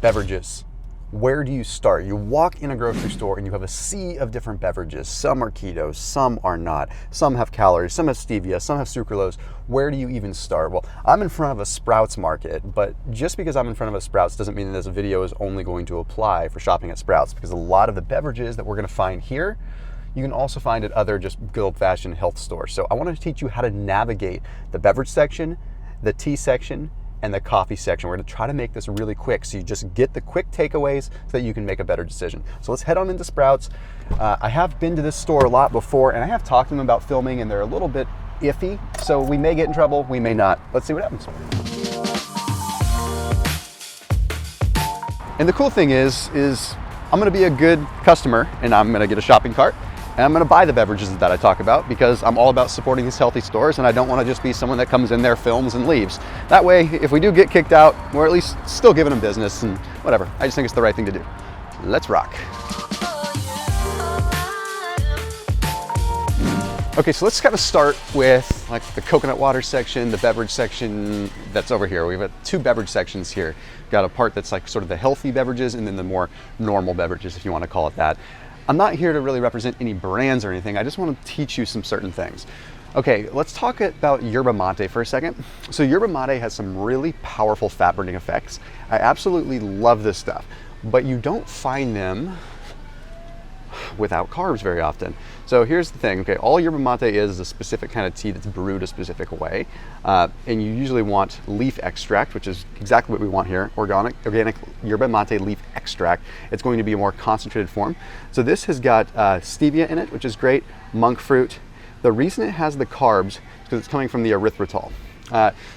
Beverages. Where do you start? You walk in a grocery store and you have a sea of different beverages. Some are keto, some are not. Some have calories, some have stevia, some have sucralose. Where do you even start? Well, I'm in front of a Sprouts market, but just because I'm in front of a Sprouts doesn't mean that this video is only going to apply for shopping at Sprouts, because a lot of the beverages that we're going to find here, you can also find at other just good old-fashioned health stores. So I want to teach you how to navigate the beverage section, the tea section, and the coffee section. We're gonna try to make this really quick so you just get the quick takeaways so that you can make a better decision. So let's head on into Sprouts. I have been to this store a lot before, and I have talked to them about filming, and they're a little bit iffy, so we may get in trouble, we may not. Let's see what happens. And the cool thing is I'm gonna be a good customer, and I'm gonna get a shopping cart, and I'm gonna buy the beverages that I talk about, because I'm all about supporting these healthy stores, and I don't wanna just be someone that comes in there, films, and leaves. That way, if we do get kicked out, we're at least still giving them business and whatever. I just think it's the right thing to do. Let's rock. Okay, so let's kind of start with like the coconut water section, the beverage section that's over here. We've got two beverage sections here. Got a part that's like sort of the healthy beverages, and then the more normal beverages, if you want to call it that. I'm not here to really represent any brands or anything. I just want to teach you some certain things. Okay, let's talk about Yerba Mate for a second. So Yerba Mate has some really powerful fat burning effects. I absolutely love this stuff, but you don't find them without carbs very often. So here's the thing, okay, all Yerba Mate is a specific kind of tea that's brewed a specific way. And you usually want leaf extract, which is exactly what we want here, organic Yerba Mate leaf extract. It's going to be a more concentrated form. So this has got stevia in it, which is great, monk fruit. The reason it has the carbs is because it's coming from the erythritol.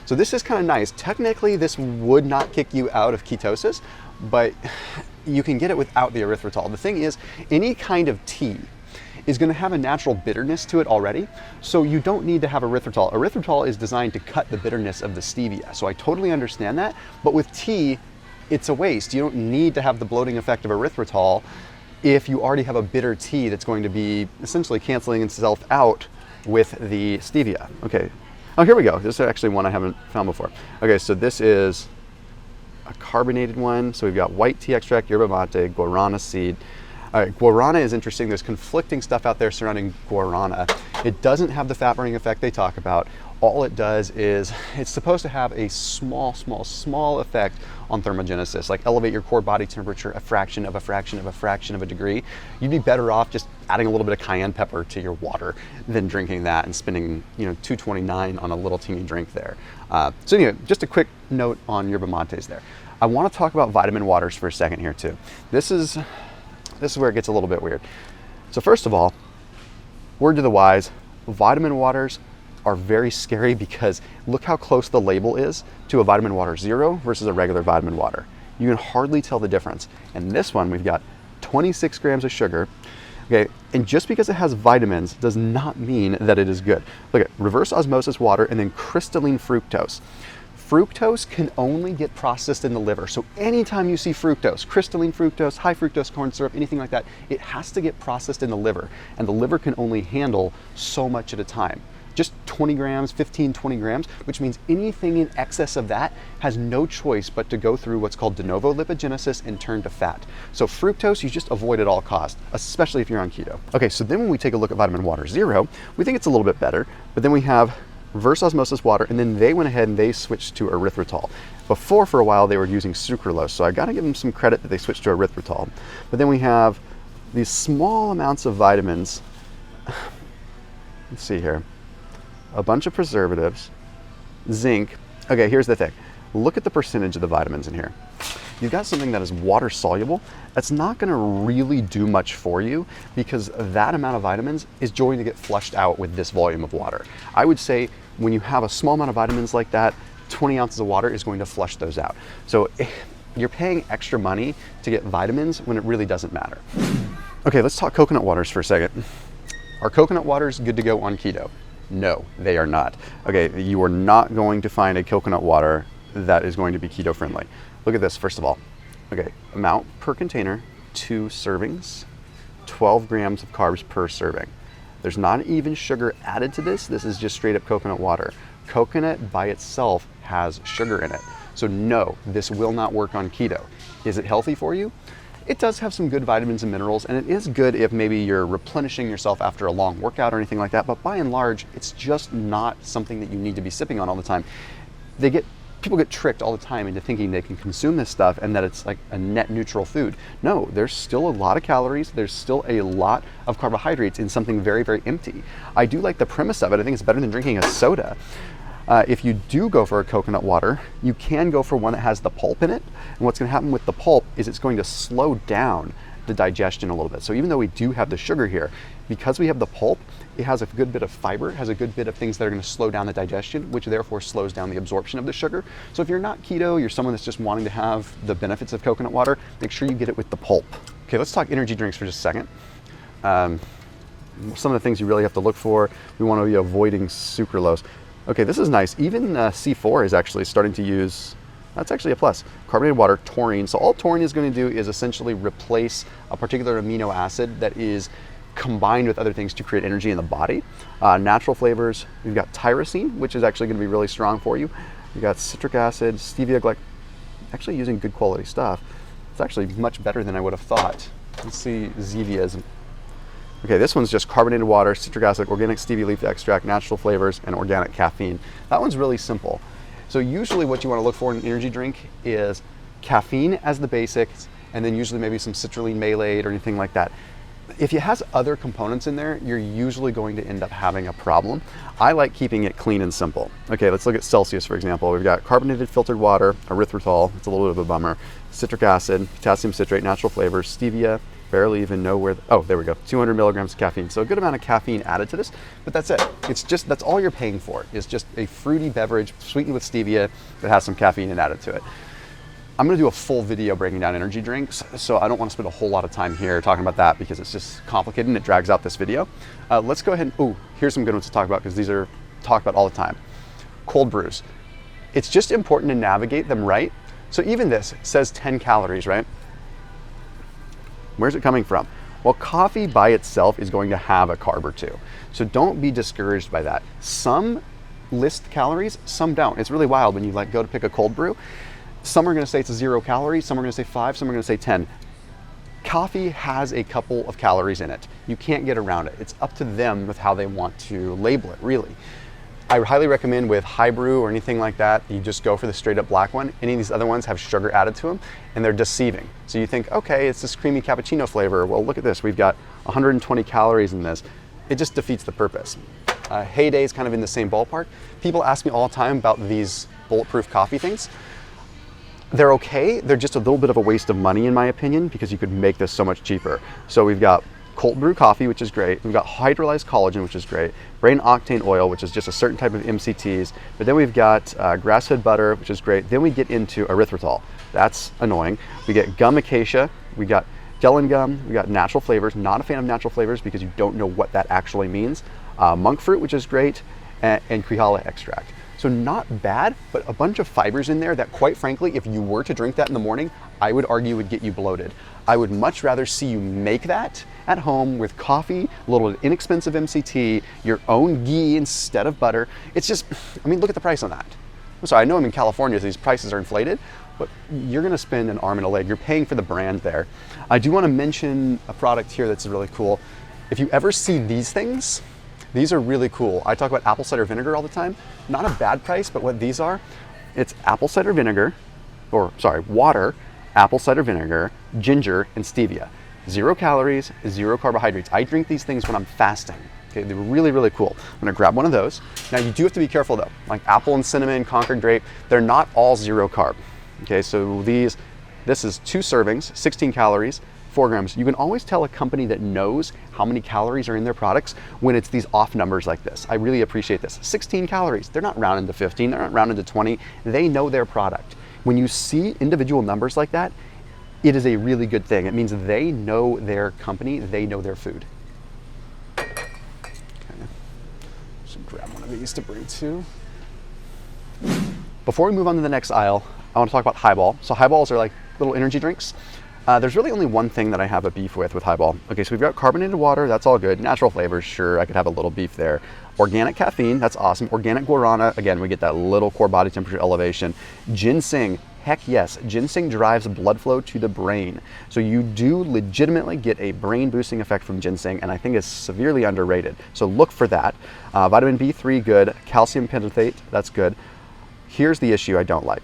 So this is kind of nice. Technically, this would not kick you out of ketosis, but you can get it without the erythritol. The thing is, any kind of tea is going to have a natural bitterness to it already, so you don't need to have erythritol. Erythritol is designed to cut the bitterness of the stevia, so I totally understand that, but with tea, it's a waste. You don't need to have the bloating effect of erythritol if you already have a bitter tea that's going to be essentially canceling itself out with the stevia. Okay, oh, here we go. This is actually one I haven't found before. Okay, so this is a carbonated one. So we've got white tea extract, yerba mate, guarana seed. All right, guarana is interesting. There's conflicting stuff out there surrounding guarana. It doesn't have the fat burning effect they talk about. All it does is it's supposed to have a small effect on thermogenesis, like elevate your core body temperature a fraction of a degree. You'd be better off just adding a little bit of cayenne pepper to your water than drinking that and spending, $2.29 on a little teeny drink there. So anyway, just a quick note on yerba mates there. I want to talk about vitamin waters for a second here too. This is where it gets a little bit weird. So first of all, word to the wise, vitamin waters are very scary, because look how close the label is to a vitamin water zero versus a regular vitamin water. You can hardly tell the difference. And this one, we've got 26 grams of sugar. Okay, and just because it has vitamins does not mean that it is good. Look at reverse osmosis water and then crystalline fructose. Fructose can only get processed in the liver. So anytime you see fructose, crystalline fructose, high fructose corn syrup, anything like that, it has to get processed in the liver. And the liver can only handle so much at a time. Just 20 grams, 15, 20 grams, which means anything in excess of that has no choice but to go through what's called de novo lipogenesis and turn to fat. So fructose, you just avoid at all costs, especially if you're on keto. Okay, so then when we take a look at vitamin water zero, we think it's a little bit better, but then we have reverse osmosis water, and then they went ahead and they switched to erythritol. Before, for a while, they were using sucralose, so I gotta give them some credit that they switched to erythritol. But then we have these small amounts of vitamins. Let's see here. A bunch of preservatives, zinc. Okay, here's the thing. Look at the percentage of the vitamins in here. You've got something that is water soluble. That's not gonna really do much for you, because that amount of vitamins is going to get flushed out with this volume of water. I would say when you have a small amount of vitamins like that, 20 ounces of water is going to flush those out. So you're paying extra money to get vitamins when it really doesn't matter. Okay, let's talk coconut waters for a second. Are coconut waters good to go on keto? No, they are not. Okay, you are not going to find a coconut water that is going to be keto friendly. Look at this, first of all. Okay, amount per container, 2 servings, 12 grams of carbs per serving. There's not even sugar added to this. This is just straight up coconut water. Coconut by itself has sugar in it. So no, this will not work on keto. Is it healthy for you? It does have some good vitamins and minerals, and it is good if maybe you're replenishing yourself after a long workout or anything like that, but by and large, it's just not something that you need to be sipping on all the time. People get tricked all the time into thinking they can consume this stuff and that it's like a net neutral food. No, there's still a lot of calories, there's still a lot of carbohydrates in something very, very empty. I do like the premise of it. I think it's better than drinking a soda. If you do go for a coconut water, you can go for one that has the pulp in it. And what's going to happen with the pulp is it's going to slow down the digestion a little bit. So even though we do have the sugar here, because we have the pulp, it has a good bit of fiber, it has a good bit of things that are going to slow down the digestion, which therefore slows down the absorption of the sugar. So if you're not keto, you're someone that's just wanting to have the benefits of coconut water, make sure you get it with the pulp. Okay, let's talk energy drinks for just a second. Some of the things you really have to look for, we want to be avoiding sucralose. Okay, this is nice. Even C4 is actually starting to use, that's actually a plus, carbonated water, taurine. So all taurine is going to do is essentially replace a particular amino acid that is combined with other things to create energy in the body. Natural flavors, we've got tyrosine, which is actually going to be really strong for you. You've got citric acid, stevia, actually using good quality stuff. It's actually much better than I would have thought. Let's see, Zevia's. Okay, this one's just carbonated water, citric acid, organic stevia leaf extract, natural flavors, and organic caffeine. That one's really simple. So usually what you want to look for in an energy drink is caffeine as the basics, and then usually maybe some citrulline malate or anything like that. If it has other components in there, you're usually going to end up having a problem. I like keeping it clean and simple. Okay, let's look at Celsius, for example. We've got carbonated filtered water, erythritol, it's a little bit of a bummer, citric acid, potassium citrate, natural flavors, stevia, barely even know where, oh, there we go, 200 milligrams of caffeine. So a good amount of caffeine added to this, but that's it. It's just, that's all you're paying for, is just a fruity beverage sweetened with stevia that has some caffeine added to it. I'm gonna do a full video breaking down energy drinks, so I don't wanna spend a whole lot of time here talking about that because it's just complicated and it drags out this video. Let's go ahead and, here's some good ones to talk about because these are talked about all the time. Cold brews. It's just important to navigate them right. So even this says 10 calories, right? Where's it coming from? Well, coffee by itself is going to have a carb or two. So don't be discouraged by that. Some list calories, some don't. It's really wild when you go to pick a cold brew. Some are going to say it's 0 calories, some are going to say 5, some are going to say 10. Coffee has a couple of calories in it. You can't get around it. It's up to them with how they want to label it, really. I highly recommend with high brew or anything like that, you just go for the straight up black one. Any of these other ones have sugar added to them and they're deceiving. So you think, okay, it's this creamy cappuccino flavor. Well, look at this. We've got 120 calories in this. It just defeats the purpose. Heyday is kind of in the same ballpark. People ask me all the time about these bulletproof coffee things. They're okay. They're just a little bit of a waste of money in my opinion because you could make this so much cheaper. So we've got cold brew coffee, which is great. We've got hydrolyzed collagen, which is great. Brain octane oil, which is just a certain type of MCTs. But then we've got grass-fed butter, which is great. Then we get into erythritol. That's annoying. We get gum acacia. We got gellan gum. We got natural flavors. Not a fan of natural flavors because you don't know what that actually means. Monk fruit, which is great, and Krihala extract. So not bad, but a bunch of fibers in there that quite frankly, if you were to drink that in the morning, I would argue would get you bloated. I would much rather see you make that at home with coffee, a little inexpensive MCT, your own ghee instead of butter. It's just, I mean, look at the price on that. I'm sorry, I know I'm in California, so these prices are inflated, but you're gonna spend an arm and a leg. You're paying for the brand there. I do wanna mention a product here that's really cool. If you ever see these things, these are really cool. I talk about apple cider vinegar all the time. Not a bad price, but what these are, it's apple cider vinegar, water, apple cider vinegar, ginger, and stevia. 0 calories, 0 carbohydrates. I drink these things when I'm fasting. Okay, they're really, really cool. I'm gonna grab one of those. Now you do have to be careful though. Like apple and cinnamon, Concord grape, they're not all 0 carb. Okay, so this is 2 servings, 16 calories, 4 grams. You can always tell a company that knows how many calories are in their products when it's these off numbers like this. I really appreciate this. 16 calories, they're not rounding to 15, they're not rounding to 20. They know their product. When you see individual numbers like that, it is a really good thing. It means they know their company, they know their food. Okay. Should grab one of these to bring to. Before we move on to the next aisle, I want to talk about Highball. So Highballs are like little energy drinks. There's really only one thing that I have a beef with Highball. Okay, so we've got carbonated water, that's all good. Natural flavors, sure, I could have a little beef there. Organic caffeine, that's awesome. Organic guarana, again, we get that little core body temperature elevation. Ginseng, Heck yes, ginseng drives blood flow to the brain. So you do legitimately get a brain boosting effect from ginseng, and I think it's severely underrated. So look for that. Vitamin B3, good. Calcium pentothate, that's good. Here's the issue I don't like.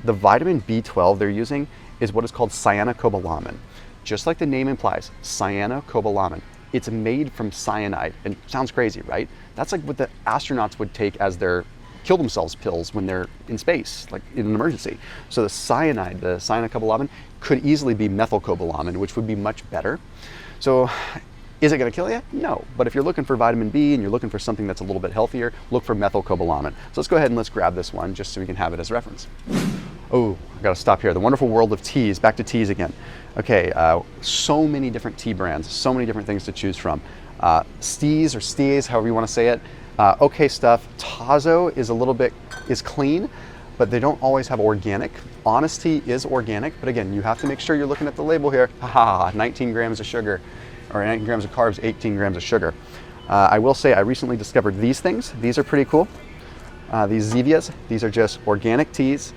The vitamin B12 they're using is what is called cyanocobalamin. Just like the name implies, cyanocobalamin. It's made from cyanide, and sounds crazy, right? That's like what the astronauts would take as their kill themselves pills when they're in space, like in an emergency. So the cyanide, the cyanocobalamin, could easily be methylcobalamin, which would be much better. So is it gonna kill you? No, but if you're looking for vitamin B and you're looking for something that's a little bit healthier, look for methylcobalamin. So let's go ahead and let's grab this one just so we can have it as reference. Oh, I gotta stop here. The wonderful world of teas, back to teas again. Okay, so many different tea brands, so many different things to choose from. Stees or Stees, however you wanna say it, okay stuff. Tazo is clean, but they don't always have organic. Honest Tea is organic, but again, you have to make sure you're looking at the label here. 19 grams of sugar, or 19 grams of carbs, 18 grams of sugar. I will say I recently discovered these things. These are pretty cool. These Zevias, these are just organic teas,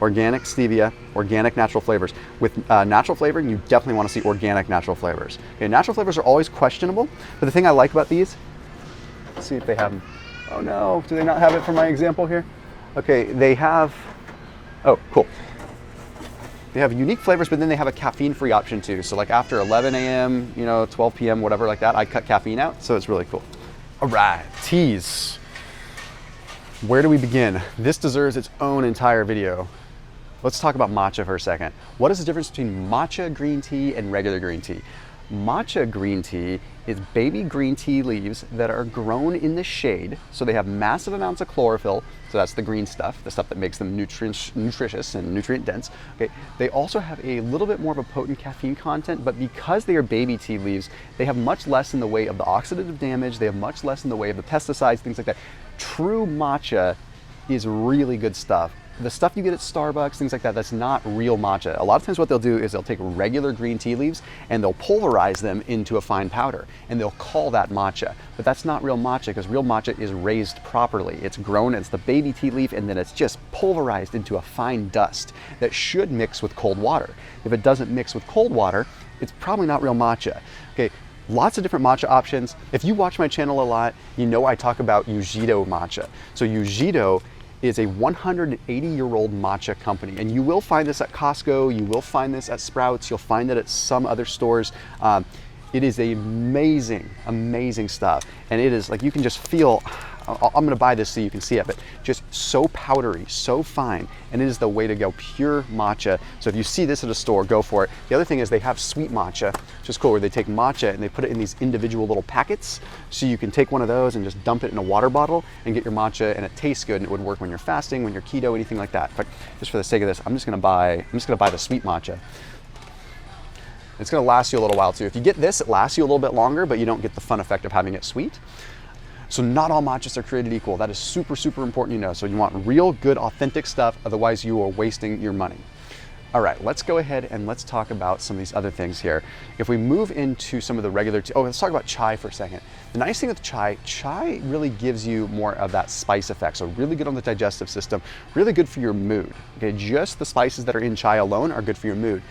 organic stevia, organic natural flavors. With natural flavoring, you definitely want to see organic natural flavors. Okay, natural flavors are always questionable, but the thing I like about these, let's see if they have them. Oh no, do they not have it for my example here? Okay, they have, oh, cool. They have unique flavors, but then they have a caffeine-free option too. So like after 11 a.m., 12 p.m., whatever like that, I cut caffeine out, so it's really cool. All right, teas. Where do we begin? This deserves its own entire video. Let's talk about matcha for a second. What is the difference between matcha green tea and regular green tea? Matcha green tea is baby green tea leaves that are grown in the shade, so they have massive amounts of chlorophyll, so that's the green stuff, the stuff that makes them nutritious and nutrient dense. Okay, they also have a little bit more of a potent caffeine content, but because they are baby tea leaves, they have much less in the way of the oxidative damage, they have much less in the way of the pesticides, things like that. True matcha is really good stuff. The stuff you get at Starbucks, things like that, that's not real matcha. A lot of times what they'll do is they'll take regular green tea leaves and they'll pulverize them into a fine powder, and they'll call that matcha. But that's not real matcha, because real matcha is raised properly. It's grown, it's the baby tea leaf, and then it's just pulverized into a fine dust that should mix with cold water. If it doesn't mix with cold water, it's probably not real matcha. Okay, lots of different matcha options. If you watch my channel a lot, you know I talk about Ujido matcha. So Ujido is a 180-year-old matcha company, and you will find this at Costco, you will find this at Sprouts, you'll find it at some other stores. It is amazing, amazing stuff, and it is like, you can just feel, I'm gonna buy this so you can see it, but just so powdery, so fine, and it is the way to go, pure matcha. So if you see this at a store, go for it. The other thing is they have sweet matcha, which is cool, where they take matcha and they put it in these individual little packets, so you can take one of those and just dump it in a water bottle and get your matcha, and it tastes good, and it would work when you're fasting, when you're keto, anything like that. But just for the sake of this, I'm just gonna buy the sweet matcha. It's gonna last you a little while too. If you get this, it lasts you a little bit longer, but you don't get the fun effect of having it sweet. So not all matchas are created equal. That is super, super important to know. So you want real, good, authentic stuff, otherwise you are wasting your money. All right, let's go ahead and let's talk about some of these other things here. If we move into some of the regular tea, let's talk about chai for a second. The nice thing with chai really gives you more of that spice effect. So really good on the digestive system, really good for your mood. Okay, just the spices that are in chai alone are good for your mood.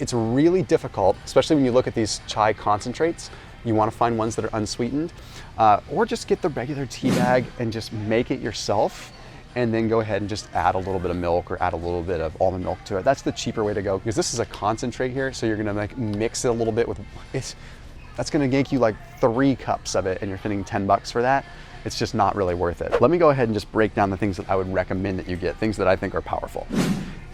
It's really difficult, especially when you look at these chai concentrates. You want to find ones that are unsweetened, or just get the regular tea bag and just make it yourself, and then go ahead and just add a little bit of milk or add a little bit of almond milk to it. That's the cheaper way to go, because this is a concentrate here, so you're gonna mix it a little bit with, that's gonna make you like 3 cups of it, and you're spending 10 bucks for that. It's just not really worth it. Let me go ahead and just break down the things that I would recommend that you get, things that I think are powerful.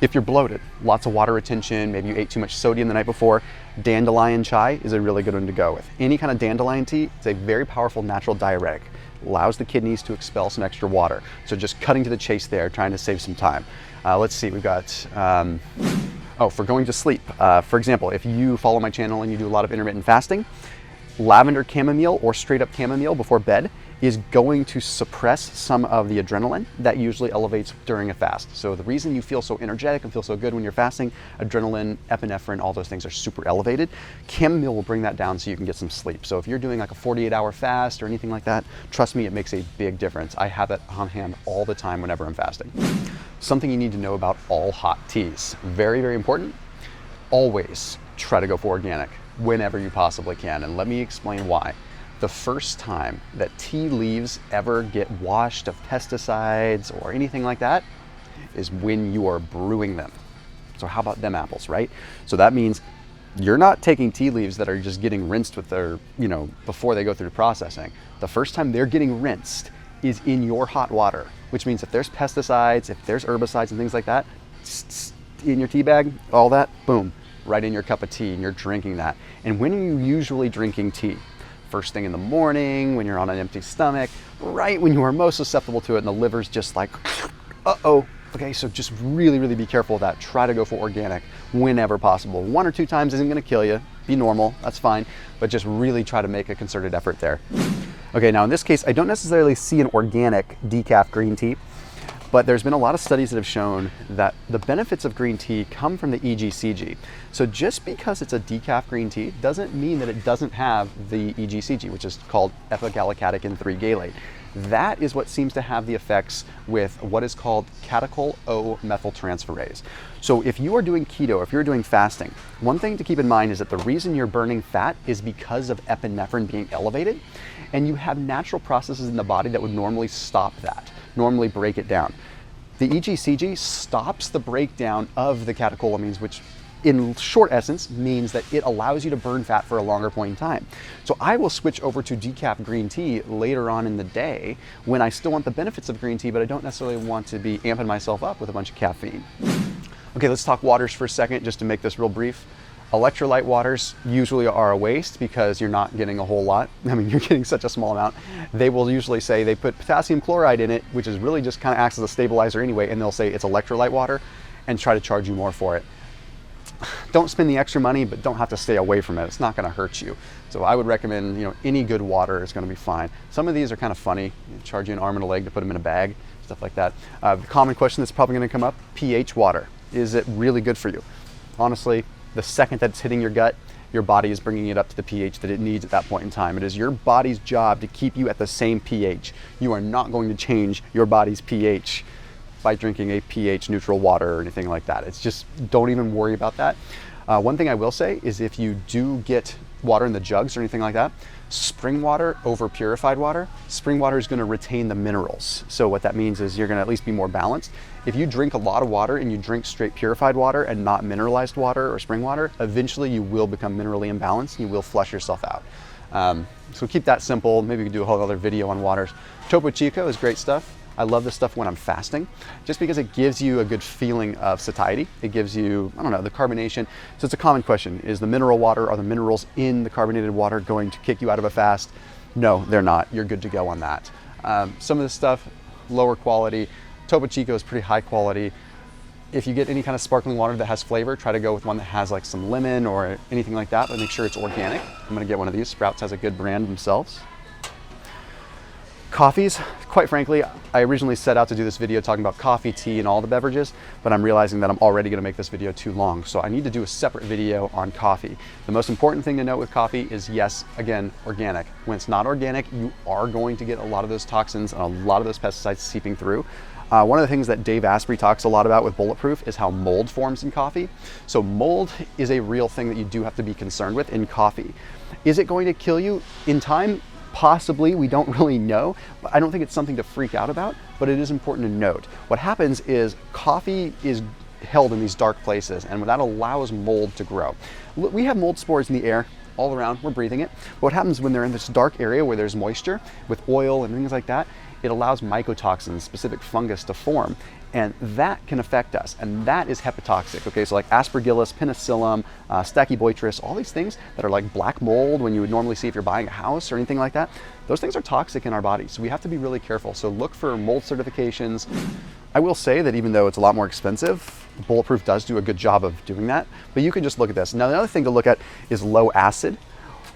If you're bloated, lots of water retention, maybe you ate too much sodium the night before, dandelion chai is a really good one to go with. Any kind of dandelion tea is a very powerful natural diuretic. Allows the kidneys to expel some extra water. So just cutting to the chase there, trying to save some time. Let's see, we've got, for going to sleep. For example, if you follow my channel and you do a lot of intermittent fasting, lavender chamomile or straight up chamomile before bed is going to suppress some of the adrenaline that usually elevates during a fast. So the reason you feel so energetic and feel so good when you're fasting, adrenaline, epinephrine, all those things are super elevated. Chamomile will bring that down so you can get some sleep. So if you're doing like a 48-hour fast or anything like that, trust me, it makes a big difference. I have it on hand all the time whenever I'm fasting. Something you need to know about all hot teas. Very, very important. Always try to go for organic whenever you possibly can. And let me explain why. The first time that tea leaves ever get washed of pesticides or anything like that is when you are brewing them. So how about them apples, right? So that means you're not taking tea leaves that are just getting rinsed with their, before they go through processing. The first time they're getting rinsed is in your hot water, which means if there's pesticides, if there's herbicides and things like that, in your tea bag, all that, boom, right in your cup of tea, and you're drinking that. And when are you usually drinking tea? First thing in the morning, when you're on an empty stomach, right when you are most susceptible to it, and the liver's just like, uh-oh. Okay, so just really, really be careful of that. Try to go for organic whenever possible. 1 or 2 times isn't gonna kill you. Be normal, that's fine, but just really try to make a concerted effort there. Okay, now in this case, I don't necessarily see an organic decaf green tea, but there's been a lot of studies that have shown that the benefits of green tea come from the EGCG. So just because it's a decaf green tea doesn't mean that it doesn't have the EGCG, which is called epigallocatechin 3-galate. That is what seems to have the effects with what is called catechol O-methyltransferase. So if you are doing keto, if you're doing fasting, one thing to keep in mind is that the reason you're burning fat is because of epinephrine being elevated, and you have natural processes in the body that would normally stop that, normally break it down. The EGCG stops the breakdown of the catecholamines, which in short essence means that it allows you to burn fat for a longer point in time. So I will switch over to decaf green tea later on in the day when I still want the benefits of green tea, but I don't necessarily want to be amping myself up with a bunch of caffeine. Okay, let's talk waters for a second, just to make this real brief. Electrolyte waters usually are a waste because you're not getting a whole lot. I mean, you're getting such a small amount. They will usually say they put potassium chloride in it, which is really just kind of acts as a stabilizer anyway, and they'll say it's electrolyte water and try to charge you more for it. Don't spend the extra money, but don't have to stay away from it. It's not going to hurt you. So I would recommend, any good water is going to be fine. Some of these are kind of funny. Charge you an arm and a leg to put them in a bag, stuff like that. The common question that's probably going to come up, pH water. Is it really good for you? Honestly, the second that it's hitting your gut, your body is bringing it up to the pH that it needs at that point in time. It is your body's job to keep you at the same pH. You are not going to change your body's pH by drinking a pH neutral water or anything like that. It's just, don't even worry about that. One thing I will say is if you do get water in the jugs or anything like that, spring water over purified water, spring water is gonna retain the minerals. So what that means is you're gonna at least be more balanced. If you drink a lot of water and you drink straight purified water and not mineralized water or spring water, eventually you will become minerally imbalanced and you will flush yourself out. So keep that simple. Maybe we could do a whole other video on waters. Topo Chico is great stuff. I love this stuff when I'm fasting, just because it gives you a good feeling of satiety. It gives you, the carbonation. So it's a common question. Is the mineral water, are the minerals in the carbonated water going to kick you out of a fast? No, they're not. You're good to go on that. Some of this stuff, lower quality. Topo Chico is pretty high quality. If you get any kind of sparkling water that has flavor, try to go with one that has like some lemon or anything like that, but make sure it's organic. I'm gonna get one of these. Sprouts has a good brand themselves. Coffees, quite frankly, I originally set out to do this video talking about coffee, tea, and all the beverages, but I'm realizing that I'm already gonna make this video too long, so I need to do a separate video on coffee. The most important thing to note with coffee is, yes, again, organic. When it's not organic, you are going to get a lot of those toxins and a lot of those pesticides seeping through. One of the things that Dave Asprey talks a lot about with Bulletproof is how mold forms in coffee. So mold is a real thing that you do have to be concerned with in coffee. Is it going to kill you in time? Possibly, we don't really know, but I don't think it's something to freak out about, but it is important to note. What happens is coffee is held in these dark places, and that allows mold to grow. We have mold spores in the air all around, we're breathing it. But what happens when they're in this dark area where there's moisture with oil and things like that, it allows mycotoxins, specific fungus, to form, and that can affect us, and that is hepatotoxic. Okay, so like aspergillus, penicillium, stachybotrys, all these things that are like black mold when you would normally see if you're buying a house or anything like that, those things are toxic in our bodies, so we have to be really careful. So look for mold certifications. I will say that even though it's a lot more expensive, Bulletproof does do a good job of doing that, but you can just look at this. Now, another thing to look at is low acid.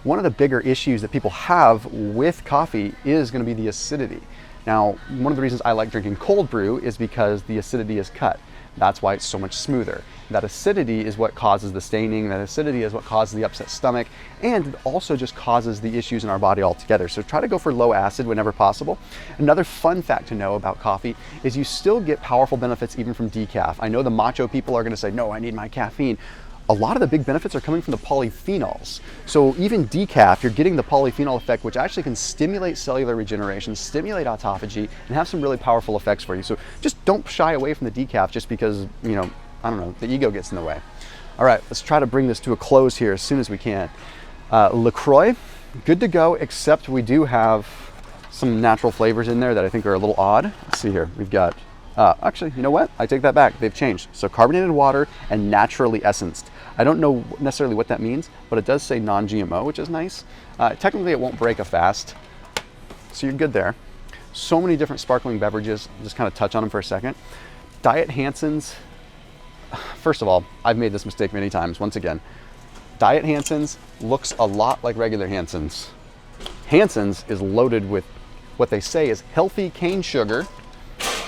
One of the bigger issues that people have with coffee is going to be the acidity. Now, one of the reasons I like drinking cold brew is because the acidity is cut. That's why it's so much smoother. That acidity is what causes the staining, that acidity is what causes the upset stomach, and it also just causes the issues in our body altogether. So try to go for low acid whenever possible. Another fun fact to know about coffee is you still get powerful benefits even from decaf. I know the macho people are gonna say, no, I need my caffeine. A lot of the big benefits are coming from the polyphenols. So even decaf, you're getting the polyphenol effect, which actually can stimulate cellular regeneration, stimulate autophagy, and have some really powerful effects for you. So just don't shy away from the decaf just because, you know, I don't know, the ego gets in the way. All right, let's try to bring this to a close here as soon as we can. LaCroix, good to go, except we do have some natural flavors in there that I think are a little odd. Let's see here, we've got, actually, you know what? I take that back, they've changed. So carbonated water and naturally essenced. I don't know necessarily what that means, but it does say non-GMO, which is nice. Technically, it won't break a fast, so you're good there. So many different sparkling beverages, just kind of touch on them for a second. Diet Hanson's, first of all, I've made this mistake many times. Once again, Diet Hanson's looks a lot like regular Hanson's. Hanson's is loaded with what they say is healthy cane sugar.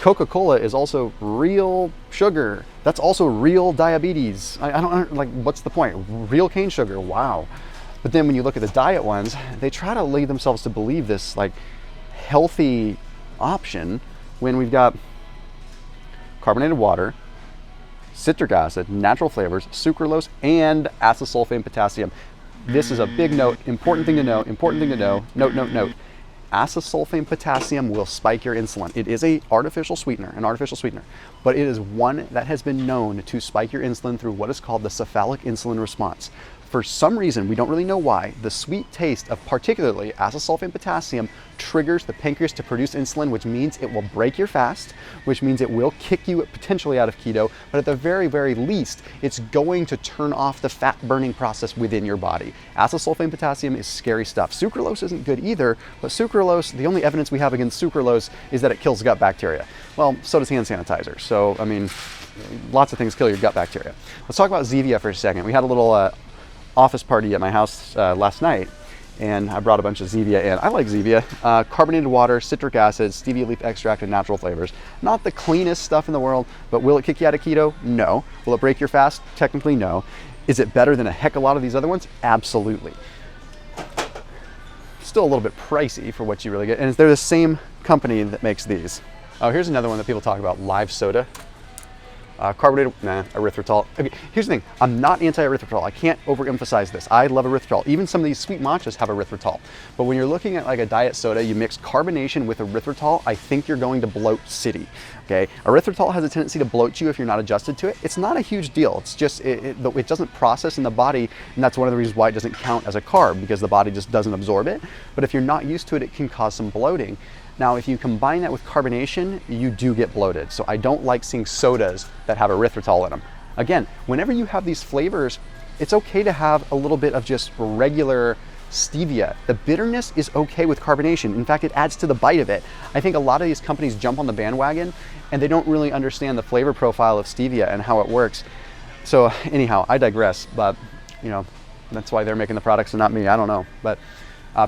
Coca-Cola is also real sugar. That's also real diabetes. I don't, like, what's the point? Real cane sugar, wow. But then when you look at the diet ones, they try to lead themselves to believe this like healthy option when we've got carbonated water, citric acid, natural flavors, sucralose, and acesulfame potassium. This is a big note, important thing to know, note. Acesulfame potassium will spike your insulin. It is an artificial sweetener, but it is one that has been known to spike your insulin through what is called the cephalic insulin response. For some reason, we don't really know why, the sweet taste of particularly acesulfame potassium triggers the pancreas to produce insulin, which means it will break your fast, which means it will kick you potentially out of keto, but at the very, very least, it's going to turn off the fat burning process within your body. Acesulfame potassium is scary stuff. Sucralose isn't good either, but sucralose, the only evidence we have against sucralose is that it kills gut bacteria. Well, so does hand sanitizer. So, I mean, lots of things kill your gut bacteria. Let's talk about Zevia for a second. We had a little office party at my house last night, and I brought a bunch of Zevia in. I like Zevia. Carbonated water, citric acid, stevia leaf extract, and natural flavors. Not the cleanest stuff in the world, but will it kick you out of keto? No. Will it break your fast? Technically, no. Is it better than a heck of a lot of these other ones? Absolutely. Still a little bit pricey for what you really get, and they're the same company that makes these. Oh, here's another one that people talk about, live soda. Carbonated, erythritol. Okay, here's the thing, I'm not anti-erythritol. I can't overemphasize this. I love erythritol. Even some of these sweet matchas have erythritol. But when you're looking at like a diet soda, you mix carbonation with erythritol, I think you're going to bloat city, okay? Erythritol has a tendency to bloat you if you're not adjusted to it. It's not a huge deal. It's just, it doesn't process in the body, and that's one of the reasons why it doesn't count as a carb, because the body just doesn't absorb it. But if you're not used to it, it can cause some bloating. Now, if you combine that with carbonation, you do get bloated. So I don't like seeing sodas that have erythritol in them. Again, whenever you have these flavors, it's okay to have a little bit of just regular stevia. The bitterness is okay with carbonation. In fact, it adds to the bite of it. I think a lot of these companies jump on the bandwagon and they don't really understand the flavor profile of stevia and how it works. So anyhow, I digress, but you know, that's why they're making the products and not me. I don't know, but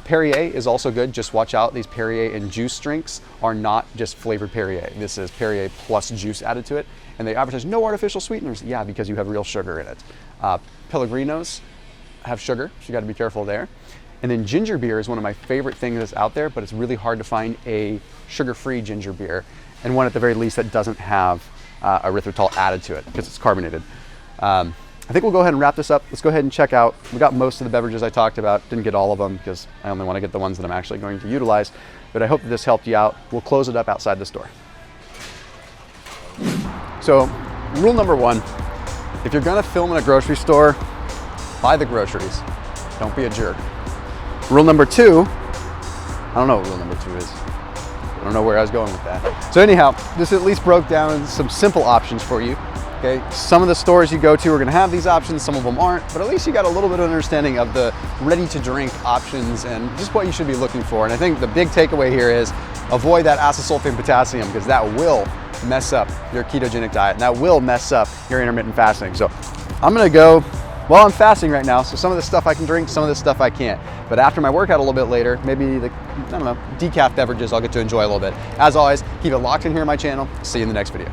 Perrier is also good. Just watch out. These Perrier and juice drinks are not just flavored Perrier. This is Perrier plus juice added to it. And they advertise no artificial sweeteners. Yeah, because you have real sugar in it. Pellegrinos have sugar, so you got to be careful there. And then ginger beer is one of my favorite things that's out there, but it's really hard to find a sugar-free ginger beer, and one at the very least that doesn't have erythritol added to it because it's carbonated. I think we'll go ahead and wrap this up. Let's go ahead and check out. We got most of the beverages I talked about. Didn't get all of them because I only want to get the ones that I'm actually going to utilize. But I hope that this helped you out. We'll close it up outside the store. So, rule number one, if you're gonna film in a grocery store, buy the groceries. Don't be a jerk. Rule number two, I don't know what rule number two is. I don't know where I was going with that. So anyhow, this at least broke down some simple options for you. Okay, some of the stores you go to are gonna have these options, some of them aren't, but at least you got a little bit of understanding of the ready to drink options and just what you should be looking for. And I think the big takeaway here is avoid that acesulfame potassium, because that will mess up your ketogenic diet and that will mess up your intermittent fasting. So I'm gonna go, well, I'm fasting right now, so some of the stuff I can drink, some of this stuff I can't. But after my workout a little bit later, maybe the, I don't know, decaf beverages I'll get to enjoy a little bit. As always, keep it locked in here on my channel. See you in the next video.